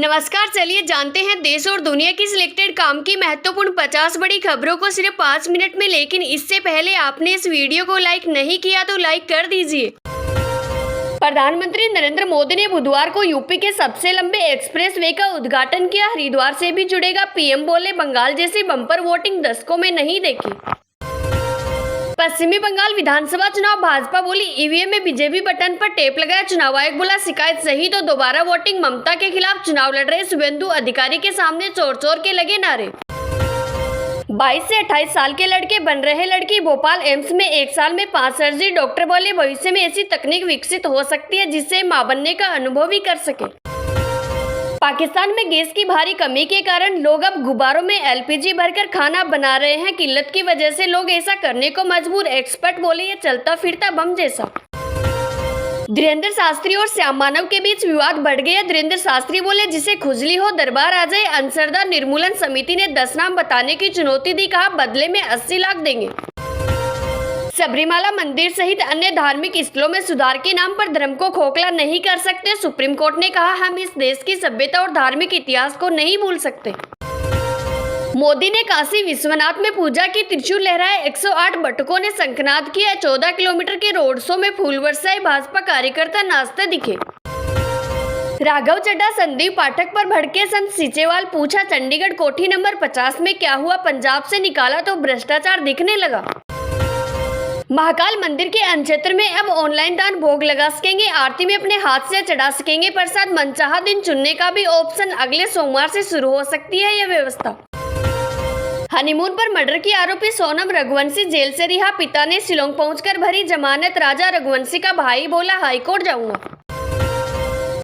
नमस्कार, चलिए जानते हैं देश और दुनिया की सिलेक्टेड काम की महत्वपूर्ण 50 बड़ी खबरों को सिर्फ 5 मिनट में। लेकिन इससे पहले आपने इस वीडियो को लाइक नहीं किया तो लाइक कर दीजिए। प्रधानमंत्री नरेंद्र मोदी ने बुधवार को यूपी के सबसे लंबे एक्सप्रेसवे का उद्घाटन किया। हरिद्वार से भी जुड़ेगा। पीएम बोले, बंगाल जैसी बम्पर वोटिंग दशकों में नहीं देखी। पश्चिमी बंगाल विधानसभा चुनाव, भाजपा बोली ईवीएम में बीजेपी बटन पर टेप लगाया। चुनाव आयोग बोला शिकायत सही तो दोबारा वोटिंग। ममता के खिलाफ चुनाव लड़ रहे शुभेंदु अधिकारी के सामने चोर चोर के लगे नारे। 22 से 28 साल के लड़के बन रहे लड़की। भोपाल एम्स में 1 साल में 5 सर्जरी। डॉक्टर बोले भविष्य में ऐसी तकनीक विकसित हो सकती है जिससे मां बनने का अनुभव भी कर सके। पाकिस्तान में गैस की भारी कमी के कारण लोग अब गुब्बारों में एलपीजी भरकर खाना बना रहे हैं। किल्लत की वजह से लोग ऐसा करने को मजबूर। एक्सपर्ट बोले ये चलता फिरता बम जैसा। धीरेन्द्र शास्त्री और श्याम मानव के बीच विवाद बढ़ गया। धीरेन्द्र शास्त्री बोले जिसे खुजली हो दरबार आ जाए। अंसरदा निर्मूलन समिति ने 10 नाम बताने की चुनौती दी। कहा बदले में 80 लाख देंगे। सबरीमाला मंदिर सहित अन्य धार्मिक स्थलों में सुधार के नाम पर धर्म को खोखला नहीं कर सकते। सुप्रीम कोर्ट ने कहा हम इस देश की सभ्यता और धार्मिक इतिहास को नहीं भूल सकते। मोदी ने काशी विश्वनाथ में पूजा की। त्रिशूल लहराए। 108 बटुकों ने शंखनाद किया। 14 किलोमीटर के रोड शो में फूल बरसाए। भाजपा कार्यकर्ता नाचते दिखे। राघव चड्ढा संदीप पाठक पर भड़के। संत सीचेवाल पूछा चंडीगढ़ कोठी नंबर 50 में क्या हुआ। पंजाब से निकाला तो भ्रष्टाचार दिखने लगा। महाकाल मंदिर के अनक्षेत्र में अब ऑनलाइन दान भोग लगा सकेंगे। आरती में अपने हाथ से चढ़ा सकेंगे प्रसाद। मनचाहा दिन चुनने का भी ऑप्शन। अगले सोमवार से शुरू हो सकती है यह व्यवस्था। हनीमून पर मर्डर की आरोपी सोनम रघुवंशी जेल से रिहा। पिता ने शिलोंग पहुंचकर भरी जमानत। राजा रघुवंशी का भाई बोला हाईकोर्ट जाऊंगा।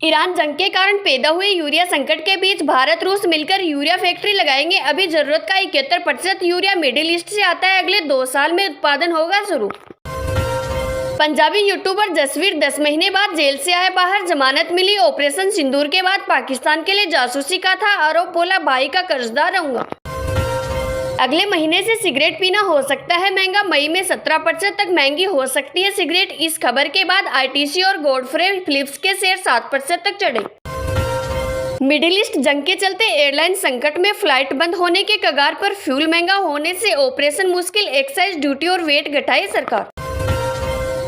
ईरान जंग के कारण पैदा हुए यूरिया संकट के बीच भारत रूस मिलकर यूरिया फैक्ट्री लगाएंगे। अभी जरूरत का 71% यूरिया मिडिल ईस्ट से आता है। अगले 2 साल में उत्पादन होगा शुरू। पंजाबी यूट्यूबर जसवीर 10 महीने बाद जेल से आए बाहर। जमानत मिली। ऑपरेशन सिंदूर के बाद पाकिस्तान के लिए जासूसी का था आरोप। बोला भाई का कर्जदार रहूंगा। अगले महीने से सिगरेट पीना हो सकता है महंगा। मई में 17% तक महंगी हो सकती है सिगरेट। इस खबर के बाद आईटीसी और गॉडफ्रे फिलिप्स के शेयर 7% तक चढ़े। मिडिल ईस्ट जंग के चलते एयरलाइन संकट में। फ्लाइट बंद होने के कगार पर। फ्यूल महंगा होने से ऑपरेशन मुश्किल। एक्साइज ड्यूटी और वेट घटाई सरकार।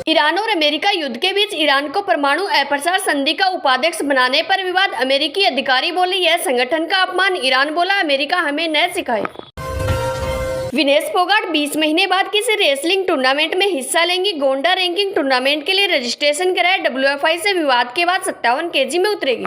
ईरान और अमेरिका युद्ध के बीच। ईरान को परमाणु अप्रसार संधि का उपाध्यक्ष बनाने पर विवाद। अमेरिकी अधिकारी बोले यह संगठन का अपमान। ईरान बोला अमेरिका हमें न सिखाए। विनेश फोगाट 20 महीने बाद किसी रेसलिंग टूर्नामेंट में हिस्सा लेंगी। गोंडा रैंकिंग टूर्नामेंट के लिए रजिस्ट्रेशन कराए। WFI से विवाद के बाद 57 kg में उतरेगी।